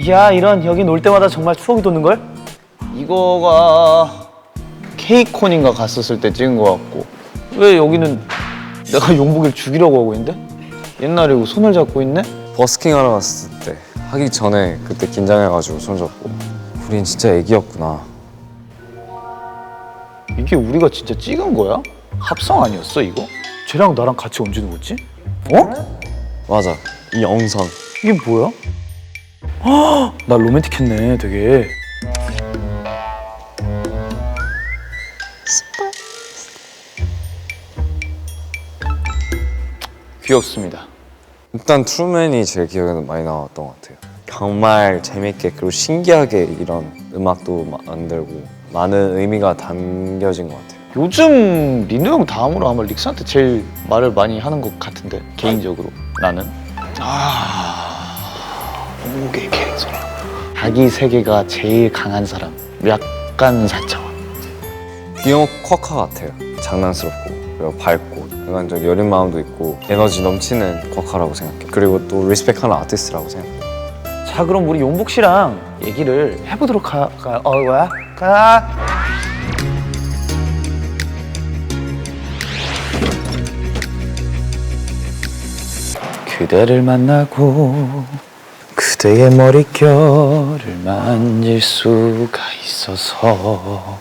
야, 이런 여기 놀 때마다 정말 추억이 돋는걸? 이거가 케이콘인가 갔었을 때 찍은 거 같고, 왜 여기는 내가 용복이를 죽이려고 하고 있는데? 옛날에 이거 손을 잡고 있네? 버스킹 하러 갔을 때 하기 전에 그때 긴장해가지고 손잡고 우린 진짜 애기였구나. 이게 우리가 진짜 찍은 거야? 합성 아니었어 이거? 쟤랑 나랑 같이 언제 누웠지? 어? 맞아, 이 영상. 이게 뭐야? 헉, 나 로맨틱했네 되게. 귀엽습니다. 일단 트루맨이 제일 기억에 많이 나왔던 것 같아요. 정말 재밌게 그리고 신기하게 이런 음악도 만들고 많은 의미가 담겨진 것 같아요. 요즘 리노 형 다음으로 아마 릭스한테 제일 말을 많이 하는 것 같은데, 개인적으로 나는. 용복의 캐릭터라. 자기 세계가 제일 강한 사람. 약간 4차원. 귀여운 쿼카 같아요. 장난스럽고 그리고 밝고 약간 좀 여린 마음도 있고 에너지 넘치는 쿼카라고 생각해. 그리고 또 리스펙하는 아티스트라고 생각해. 자, 그럼 우리 용복 씨랑 얘기를 해보도록 뭐야? 가. 그대를 만나고 그대의 머릿결을 만질 수가 있어서.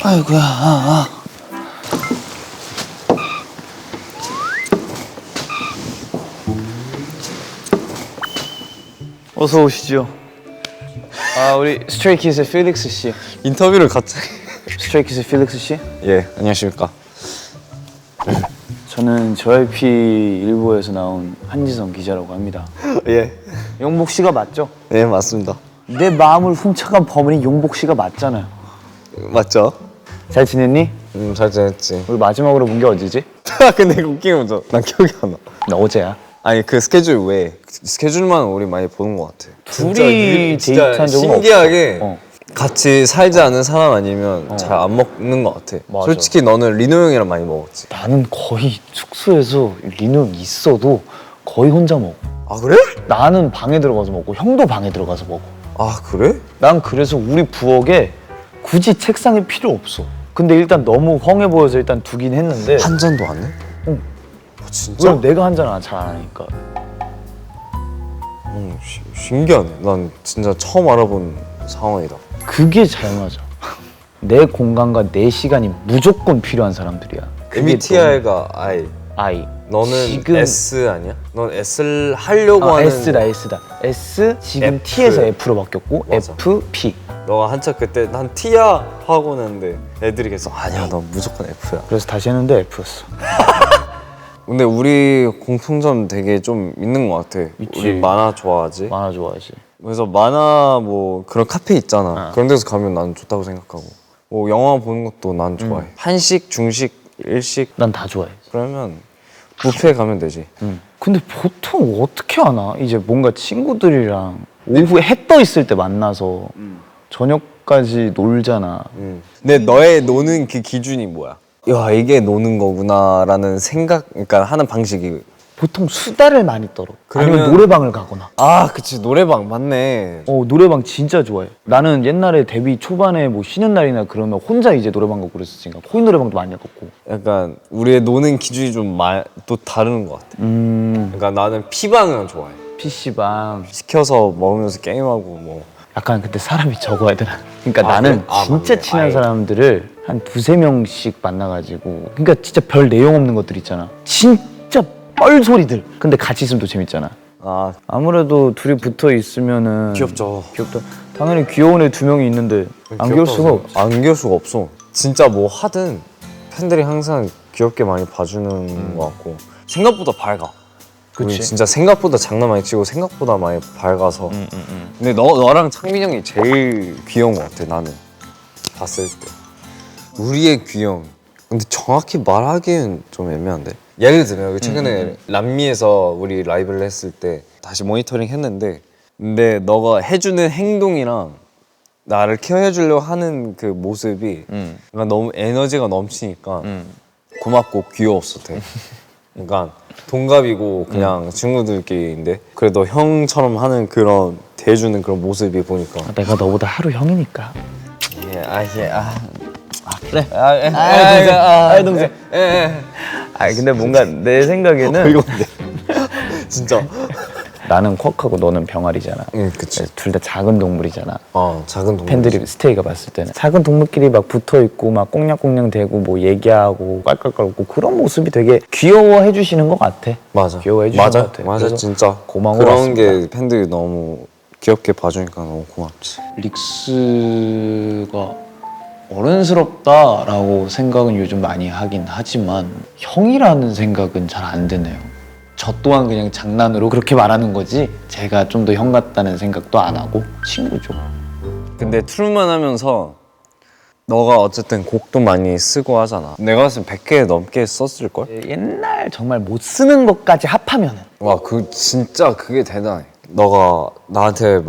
아이고야. 어서 오시죠. 우리 스트레이키즈의 필릭스 씨. 인터뷰를 갑자기. 스트레이키즈의 필릭스 씨. 예, 안녕하십니까. 저는 JYP 일보에서 나온 한지성 기자라고 합니다. 예. 용복 씨가 맞죠? 예, 맞습니다. 내 마음을 훔쳐간 범인이 용복 씨가 맞잖아요. 맞죠? 잘 지냈니? 잘 지냈지. 우리 마지막으로 본 게 언제지? 근데 이거 웃긴 거죠? 난 기억이 안 나. 나 어제야. 아니 그 스케줄 외에 스케줄만 우리 많이 보는 것 같아. 둘이 진짜 데이트한 적은 신기하게 없어. 같이 살지 않은 사람 아니면 잘 안 먹는 것 같아. 맞아. 솔직히 너는 리노 형이랑 많이 먹었지. 나는 거의 숙소에서 리노 형 있어도 거의 혼자 먹어. 아 그래? 나는 방에 들어가서 먹고 형도 방에 들어가서 먹어. 아 그래? 난 그래서 우리 부엌에 굳이 책상이 필요 없어. 근데 일단 너무 헝해 보여서 일단 두긴 했는데. 한 잔도 안 해? 응. 아, 진짜? 왜냐면 내가 한 잔을 잘 안 하니까. 신기하네. 난 진짜 처음 알아본 상황이다. 그게 잘 맞아. 내 공간과 내 시간이 무조건 필요한 사람들이야. 그게 MBTI가 I. 너무 I. 너는 지금 S 아니야? 넌 S를 하려고 하는. S다. S 지금 F. T에서 F로 바뀌었고. 맞아. F, P. 너가 한참 그때 난 T야 하고 했는데 애들이 계속 아니야 넌 무조건 F야. 그래서 다시 했는데 F였어. 근데 우리 공통점 되게 좀 있는 것 같아. 있지. 우리 만화 좋아하지. 만화 좋아하지. 그래서 만화 뭐 그런 카페 있잖아. 어. 그런 데서 가면 난 좋다고 생각하고. 뭐 영화 보는 것도 난 좋아해. 한식, 중식, 일식 난 다 좋아해. 그러면 뷔페 가면 되지. 근데 보통 어떻게 하나? 이제 뭔가 친구들이랑 오후에 해 떠 있을 때 만나서 저녁까지 놀잖아. 근데 너의 노는 그 기준이 뭐야? 야 이게 노는 거구나라는 생각, 그러니까 하는 방식이. 보통 수다를 많이 떨어. 그러면- 아니면 노래방을 가거나. 아 그치, 노래방 맞네. 노래방 진짜 좋아해. 나는 옛날에 데뷔 초반에 뭐 쉬는 날이나 그러면 혼자 이제 노래방 가고 그랬으니까 코인 노래방도 많이 갔고. 약간 우리의 노는 기준이 좀 또 다른 것 같아. 그러니까 나는 피방은 좋아해. PC방. 시켜서 먹으면서 게임하고 뭐. 약간 근데 사람이 적어야 되나? 그러니까 아, 나는 그래? 아, 진짜 맞네. 친한 아예. 사람들을 한 두세 명씩 만나가지고, 그러니까 진짜 별 내용 없는 것들 있잖아. 진짜 뻘소리들. 근데 같이 있으면 또 재밌잖아. 아 아무래도 둘이 붙어 있으면은 귀엽죠. 귀엽다. 당연히 귀여운 애 두 명이 있는데 안 귀여울 수가 없어. 안 귀여울 수가 없어. 진짜 뭐 하든 팬들이 항상 귀엽게 많이 봐주는 것 같고 생각보다 밝아. 우리 그치? 진짜 생각보다 장난 많이 치고 생각보다 많이 밝아서. 근데 너랑 창민 형이 제일 귀여운 것 같아. 나는 봤을 때 우리의 귀여움. 근데 정확히 말하기엔 좀 애매한데. 예를 들면 여기 최근에 람미에서 우리 라이브를 했을 때 다시 모니터링 했는데, 근데 너가 해주는 행동이랑 나를 케어해주려고 하는 그 모습이 그러니까 너무 에너지가 넘치니까 고맙고 귀여웠어 되게. 그러니까 동갑이고 그냥 친구들끼리인데 그래도 형처럼 하는 그런 대해주는 그런 모습이 보니까 내가 너보다 하루 형이니까. 그래. 동생. 근데 뭔가 내 생각에는 이건데 진짜. 나는 쿼크하고 너는 병아리잖아. 응, 그치. 둘 다 작은 동물이잖아. 작은 동물. 팬들이 스테이가 봤을 때는 작은 동물끼리 막 붙어 있고 막 꽁냥꽁냥 대고 뭐 얘기하고 깔깔깔고 그런 모습이 되게 귀여워해 주시는 것 같아. 맞아. 귀여워해 주시는 것 같아. 맞아, 그래서 진짜. 고마운 것 그런 같습니다. 게 팬들이 너무 귀엽게 봐주니까 너무 고맙지. 릭스가 어른스럽다라고 생각은 요즘 많이 하긴 하지만 형이라는 생각은 잘 안 드네요. 저 또한 그냥 장난으로 그렇게 말하는 거지 제가 좀 더 형 같다는 생각도 안 하고 친구죠. 근데 트루먼 하면서 너가 어쨌든 곡도 많이 쓰고 하잖아. 내가 봤을 때 100개 넘게 썼을걸? 옛날 정말 못 쓰는 것까지 합하면은 와, 진짜 그게 대단해. 너가 나한테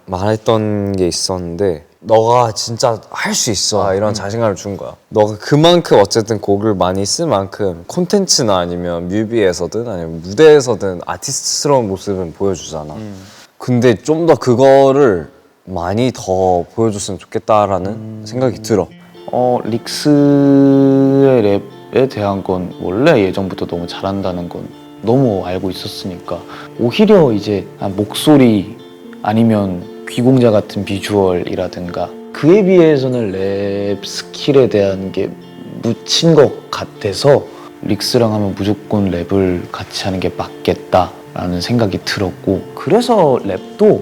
말했던 게 있었는데 너가 진짜 할 수 있어 이런 자신감을 준 거야. 너가 그만큼 어쨌든 곡을 많이 쓴 만큼 콘텐츠나 아니면 뮤비에서든 아니면 무대에서든 아티스트스러운 모습은 보여주잖아. 근데 좀 더 그거를 많이 더 보여줬으면 좋겠다라는 생각이 들어. 릭스의 랩에 대한 건 원래 예전부터 너무 잘한다는 건 너무 알고 있었으니까 오히려 이제 목소리 아니면 귀공자 같은 비주얼이라든가 그에 비해서는 랩 스킬에 대한 게 묻힌 것 같아서 릭스랑 하면 무조건 랩을 같이 하는 게 맞겠다라는 생각이 들었고 그래서 랩도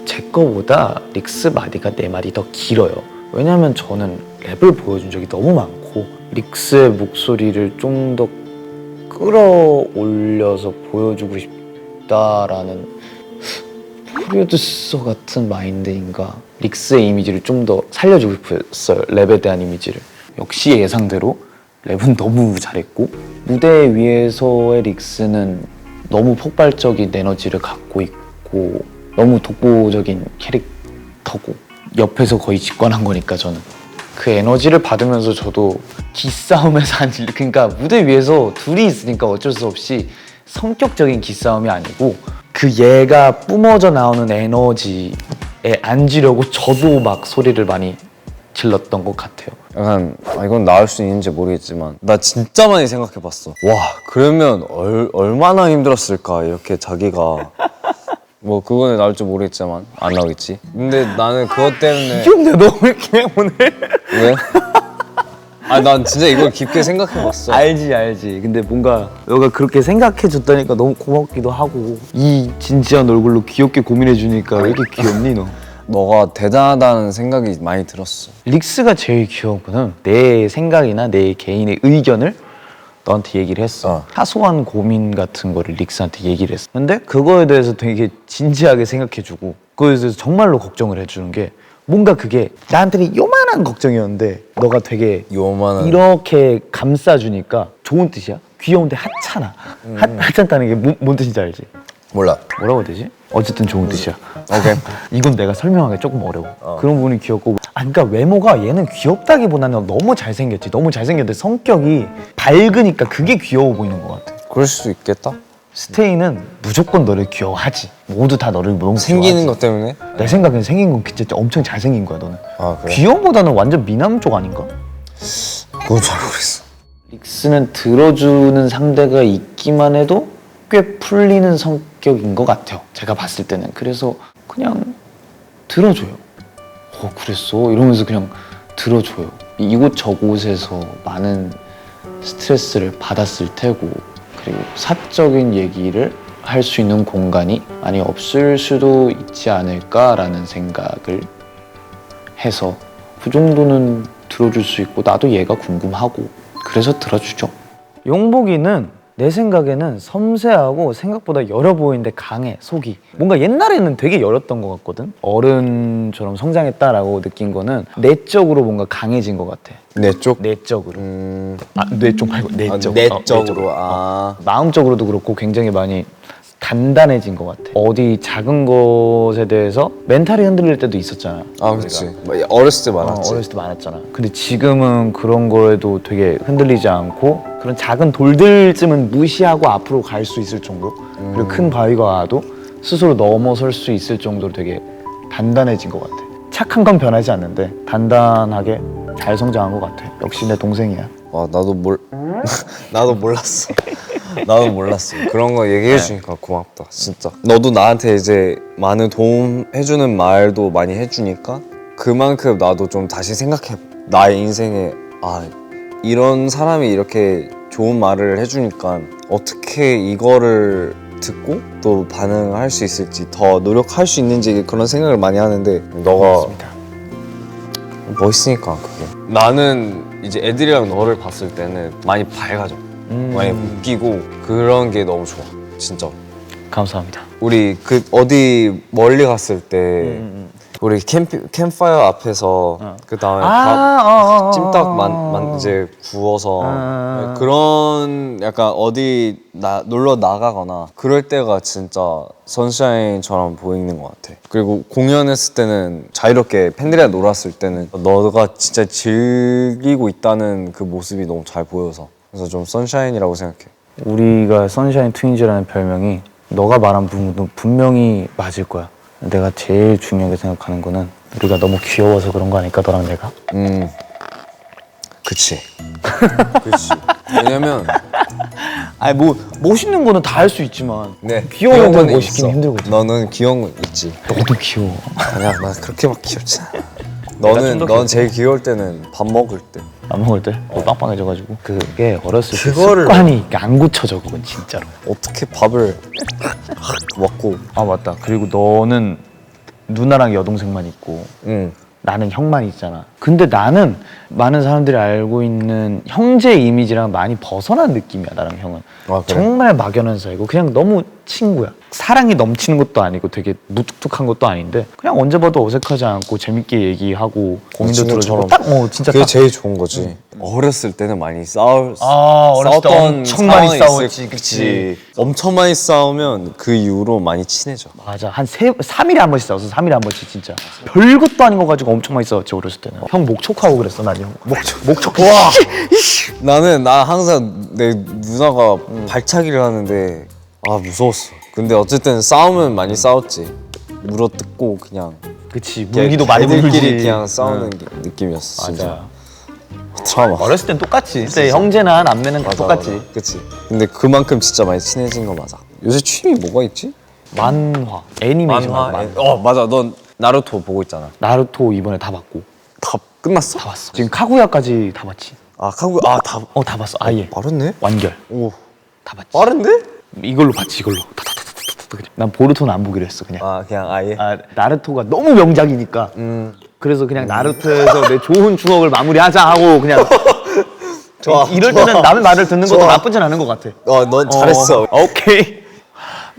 제 거보다 릭스 마디가 4마디 더 길어요. 왜냐면 저는 랩을 보여준 적이 너무 많고 릭스의 목소리를 좀 더 끌어올려서 보여주고 싶다라는 프로듀서 같은 마인드인가 릭스의 이미지를 좀 더 살려주고 싶었어요. 랩에 대한 이미지를. 역시 예상대로 랩은 너무 잘했고 무대 위에서의 릭스는 너무 폭발적인 에너지를 갖고 있고 너무 독보적인 캐릭터고 옆에서 거의 직관한 거니까 저는 그 에너지를 받으면서 저도 기싸움에서 그러니까 무대 위에서 둘이 있으니까 어쩔 수 없이 성격적인 기싸움이 아니고 그 얘가 뿜어져 나오는 에너지에 앉으려고 저도 막 소리를 많이 질렀던 것 같아요. 약간 이건 나을 수 있는지 모르겠지만 나 진짜 많이 생각해봤어. 와, 그러면 얼마나 힘들었을까 이렇게 자기가 뭐 그거는 나올 줄 모르겠지만 안 나오겠지. 근데 나는 그것 때문에 근데 너 왜 그냥 오늘 왜? 난 진짜 이걸 깊게 생각해봤어. 알지. 근데 뭔가 너가 그렇게 생각해줬다니까 너무 고맙기도 하고 이 진지한 얼굴로 귀엽게 고민해주니까 왜 이렇게 귀엽니 너? 너가 대단하다는 생각이 많이 들었어. 릭스가 제일 귀여운 거는 내 생각이나 내 개인의 의견을 너한테 얘기를 했어. 사소한 고민 같은 거를 릭스한테 얘기를 했어. 근데 그거에 대해서 되게 진지하게 생각해주고 그거에 대해서 정말로 걱정을 해주는 게 뭔가 그게 나한테는 요만한 걱정이었는데 너가 되게 요만한 이렇게 감싸주니까 좋은 뜻이야. 귀여운데 하찮아. 하찮다는 게 뭔 뜻인지 알지? 몰라. 뭐라고 해야 되지? 어쨌든 좋은 뜻이야. 오케이. 이건 내가 설명하기 조금 어려워. 그런 부분이 귀엽고 그러니까 외모가 얘는 귀엽다기보다는 너무 잘생겼지. 너무 잘생겼는데 성격이 밝으니까 그게 귀여워 보이는 것 같아. 그럴 수 있겠다. 스테이는 무조건 너를 귀여워하지. 모두 다 너를 너무 생기는 좋아하지. 것 때문에? 내 생각엔 생긴 건 진짜 엄청 잘생긴 거야 너는. 그래? 귀여움보다는 완전 미남 쪽 아닌가? 그건 잘 모르겠어. 릭스는 들어주는 상대가 있기만 해도 꽤 풀리는 성격인 것 같아요. 제가 봤을 때는. 그래서 그냥 들어줘요. 그랬어? 이러면서 그냥 들어줘요. 이곳저곳에서 많은 스트레스를 받았을 테고 그리고 사적인 얘기를 할 수 있는 공간이 많이 없을 수도 있지 않을까라는 생각을 해서 그 정도는 들어줄 수 있고 나도 얘가 궁금하고 그래서 들어주죠. 용복이는 내 생각에는 섬세하고 생각보다 열어 보이는데 강해, 속이. 뭔가 옛날에는 되게 열었던 것 같거든. 어른처럼 성장했다라고 느낀 거는 내적으로 뭔가 강해진 것 같아. 내 쪽? 내적으로. 뇌 쪽 말고 내적. 내적으로. 마음적으로도 그렇고 굉장히 많이 단단해진 것 같아. 어디 작은 것에 대해서 멘탈이 흔들릴 때도 있었잖아. 아 그치. 어렸을 때 많았지. 어렸을 때 많았잖아. 근데 지금은 그런 거에도 되게 흔들리지 않고 그런 작은 돌들쯤은 무시하고 앞으로 갈 수 있을 정도. 그리고 큰 바위가 와도 스스로 넘어설 수 있을 정도로 되게 단단해진 것 같아. 착한 건 변하지 않는데 단단하게 잘 성장한 것 같아. 역시 내 동생이야. 와 나도 나도 몰랐어. 나도 몰랐어. 그런 거 얘기해 주니까 고맙다. 진짜. 너도 나한테 이제 많은 도움 해주는 말도 많이 해주니까 그만큼 나도 좀 다시 생각해. 나의 인생에 아 이런 사람이 이렇게 좋은 말을 해주니까 어떻게 이거를 듣고 또 반응할 수 있을지 더 노력할 수 있는지 그런 생각을 많이 하는데 너가 맞습니다. 멋있으니까 그게. 나는 이제 애들이랑 너를 봤을 때는 많이 밝아져. 많이 웃기고 그런 게 너무 좋아. 진짜. 감사합니다. 우리 그 어디 멀리 갔을 때 우리 캠파이어 앞에서 그 다음에 밥 찜닭 이제 구워서 그런 약간 어디 놀러 나가거나 그럴 때가 진짜 선샤인처럼 보이는 것 같아. 그리고 공연했을 때는 자유롭게 팬들이랑 놀았을 때는 너가 진짜 즐기고 있다는 그 모습이 너무 잘 보여서 그래서 좀 선샤인이라고 생각해. 우리가 선샤인 트윈즈라는 별명이 너가 말한 부분도 분명히 맞을 거야. 내가 제일 중요하게 생각하는 거는 우리가 너무 귀여워서 그런 거 아닐까, 너랑 내가? 그치. 그치. 왜냐면 아니 뭐 멋있는 거는 다 할 수 있지만 네, 귀여운 건 건 멋있긴 있어. 힘들거든. 너는 귀여운 건 있지. 너도 귀여워. 아니야, 나 그렇게 막 귀엽지 않아. 좀더 넌 제일 귀여울 때는 밥 먹을 때. 안 먹을 때 빵빵해져가지고 그게 어렸을 때 그거를- 습관이 안 고쳐져. 그건 진짜로. 어떻게 밥을 먹고. 아 맞다. 그리고 너는 누나랑 여동생만 있고 응. 나는 형만 있잖아. 근데 나는 많은 사람들이 알고 있는 형제 이미지랑 많이 벗어난 느낌이야. 나랑 형은 아, 그래? 정말 막연한 사이고 그냥 너무 친구야. 사랑이 넘치는 것도 아니고 되게 무뚝뚝한 것도 아닌데 그냥 언제 봐도 어색하지 않고 재밌게 얘기하고 고민도 들어주고 친구처럼. 딱 진짜 그게 딱 제일 좋은 거지. 어렸을 때는 많이 어렸을 때 싸웠던 엄청 많이 상황이 싸웠지. 그치. 엄청 많이 싸우면 그 이후로 많이 친해져. 맞아. 한 3일에 한 번씩 싸웠어. 3일에 한 번씩 진짜. 별것도 아닌 거 가지고 엄청 많이 싸웠지 어렸을 때는. 형 목촉하고 그랬어. 난 형. 목촉. 와. 나 항상 내 누나가 발차기를 하는데 아 무서웠어. 근데 어쨌든 싸우면 많이 싸웠지. 물어뜯고 그냥 그치. 물기도 많이 물지. 애들끼리 그냥 싸우는 느낌이었어. 진짜. 맞아. 드라마. 어렸을 땐 똑같지. 그때 형제나 남매는 다 똑같지. 맞아. 그치. 근데 그만큼 진짜 많이 친해진 거 맞아. 요새 취미 뭐가 있지? 만화, 애니메이션. 맞아. 넌 나루토 보고 있잖아. 나루토 이번에 다 봤고. 다 끝났어? 다 봤어. 지금 카구야까지 다 봤지. 다 다 봤어. 아예. 빠르네? 완결. 오. 다 봤지. 빠른데? 이걸로 봤지. 이걸로. 그냥. 난 보루토는 안 보기로 했어. 그냥. 아 그냥 아예. 나루토가 너무 명작이니까. 그래서 그냥 나루토에서 내 좋은 추억을 마무리하자 하고 그냥. 좋아. 이럴 때는 남의 말을 듣는 것도 좋아. 나쁘진 않은 것 같아. 넌 잘했어. 오케이.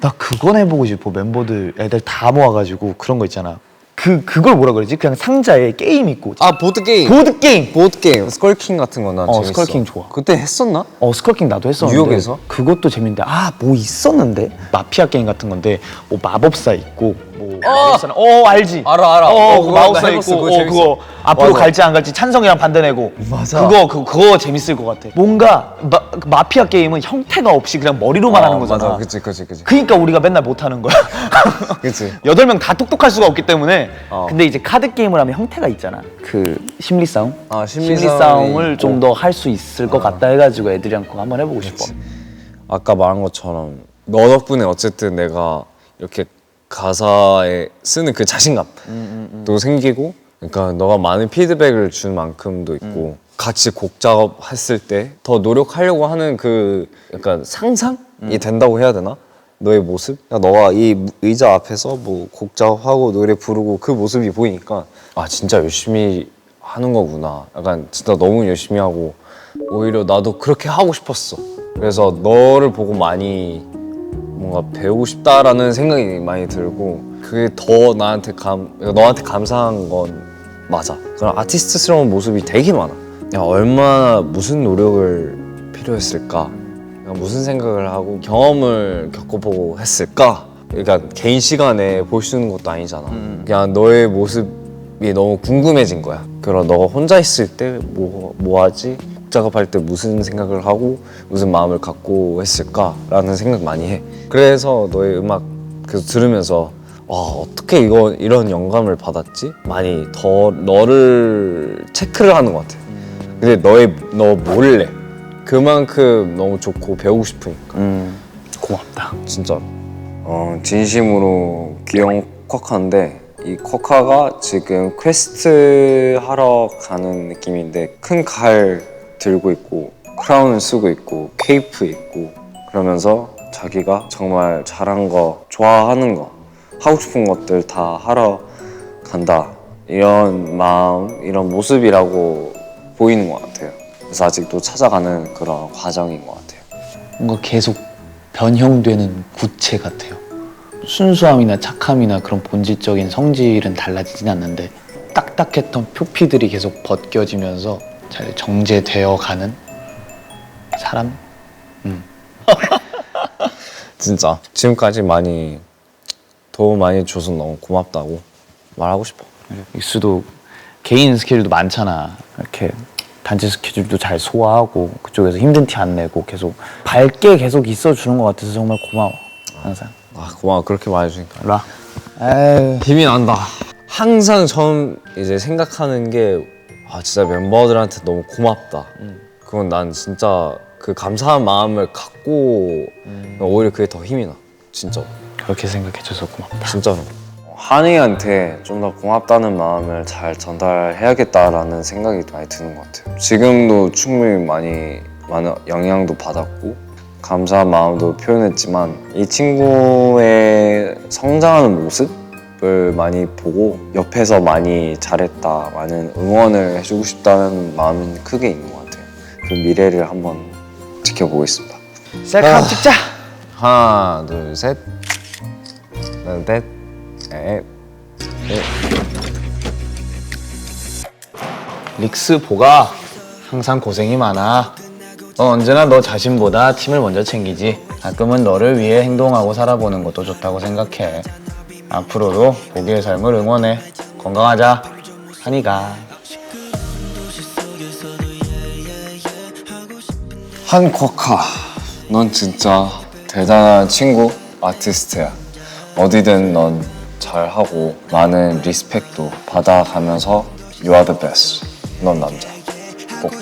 나 그건 해보고 싶어. 멤버들 애들 다 모아가지고 그런 거 있잖아. 그걸 뭐라 그러지? 그냥 상자에 게임 있고. 아 보드 게임. 보드 게임. 스컬킹 같은 거난 재밌어. 스컬킹 좋아. 그때 했었나? 스컬킹 나도 했었는데. 뉴욕에서? 그것도 재밌는데 뭐 있었는데? 마피아 게임 같은 건데 뭐 마법사 있고 마법사는 알지. 알아. 그거 그거 마법사 나 해봤어. 있고 그거 재밌어. 그거 앞으로 맞아. 갈지 안 갈지 찬성이랑 반대내고. 맞아. 그거 재밌을 것 같아. 뭔가 마피아 게임은 형태가 없이 그냥 머리로만 하는 거잖아. 맞아. 그치. 그러니까 우리가 맨날 못 하는 거야. 그치. 8명 다 똑똑할 수가 없기 때문에. 어. 근데 이제 카드 게임을 하면 형태가 있잖아. 그 심리 싸움. 심리 싸움을 좀 있고. 더 할 수 있을 것 같다 해가지고 애들이랑 그거 한번 해보고 싶어. 아까 말한 것처럼 너 덕분에 어쨌든 내가 이렇게 가사에 쓰는 그 자신감도 생기고 그러니까 너가 많은 피드백을 준 만큼도 있고 같이 곡 작업했을 때 더 노력하려고 하는 그 약간 상상이 된다고 해야 되나? 너의 모습? 너가 이 의자 앞에서 뭐 곡 작업하고 노래 부르고 그 모습이 보이니까 아 진짜 열심히 하는 거구나. 약간 진짜 너무 열심히 하고 오히려 나도 그렇게 하고 싶었어. 그래서 너를 보고 많이 뭔가 배우고 싶다라는 생각이 많이 들고 그게 더 너한테 감사한 건 맞아. 그런 아티스트스러운 모습이 되게 많아. 야 얼마나 무슨 노력을 필요했을까. 무슨 생각을 하고 경험을 겪어보고 했을까? 그러니까 개인 시간에 볼 수 있는 것도 아니잖아. 그냥 너의 모습이 너무 궁금해진 거야. 그럼 너가 혼자 있을 때 뭐 하지? 작업할 때 무슨 생각을 하고 무슨 마음을 갖고 했을까라는 생각 많이 해. 그래서 너의 음악 계속 들으면서 와, 어떻게 이런 영감을 받았지? 많이 더 너를 체크를 하는 것 같아. 근데 너 몰래 그만큼 너무 좋고 배우고 싶으니까. 고맙다. 진짜로. 진심으로 귀여운 쿼카인데 이 쿼카가 지금 퀘스트 하러 가는 느낌인데 큰 칼 들고 있고 크라운을 쓰고 있고 케이프 있고 그러면서 자기가 정말 잘한 거, 좋아하는 거, 하고 싶은 것들 다 하러 간다. 이런 마음, 이런 모습이라고 보이는 것 같아요. 그래서 아직도 찾아가는 그런 과정인 것 같아요. 뭔가 계속 변형되는 구체 같아요. 순수함이나 착함이나 그런 본질적인 성질은 달라지진 않는데 딱딱했던 표피들이 계속 벗겨지면서 잘 정제되어 가는 사람? 진짜 지금까지 많이 도움 많이 줘서 너무 고맙다고 말하고 싶어. 익수도 개인 스케줄도 많잖아. 이렇게 단체 스케줄도 잘 소화하고 그쪽에서 힘든 티 안 내고 계속 밝게 계속 있어주는 것 같아서 정말 고마워. 항상. 고마워. 그렇게 말해주니까 일로 와. 에이. 힘이 난다. 항상 처음 이제 생각하는 게 진짜 멤버들한테 너무 고맙다. 그건 난 진짜 그 감사한 마음을 갖고 오히려 그게 더 힘이 나. 진짜. 그렇게 생각해줘서 고맙다. 진짜로. 한이한테 좀 더 고맙다는 마음을 잘 전달해야겠다라는 생각이 많이 드는 것 같아요. 지금도 충분히 많은 영향도 받았고 감사한 마음도 표현했지만 이 친구의 성장하는 모습을 많이 보고 옆에서 많이 잘했다, 많은 응원을 해주고 싶다는 마음이 크게 있는 것 같아요. 그 미래를 한번 지켜보겠습니다. 셀카 찍자. 하나, 둘, 셋, 넷, 넷. 릭스 보가 항상 고생이 많아. 언제나 너 자신보다 팀을 먼저 챙기지. 가끔은 너를 위해 행동하고 살아보는 것도 좋다고 생각해. 앞으로도 보기의 삶을 응원해. 건강하자. 한이가. 한쿼카, 넌 진짜 대단한 친구, 아티스트야. 어디든 넌 잘하고 많은 리스펙도 받아가면서 You are the best. 넌 남자. 꼭.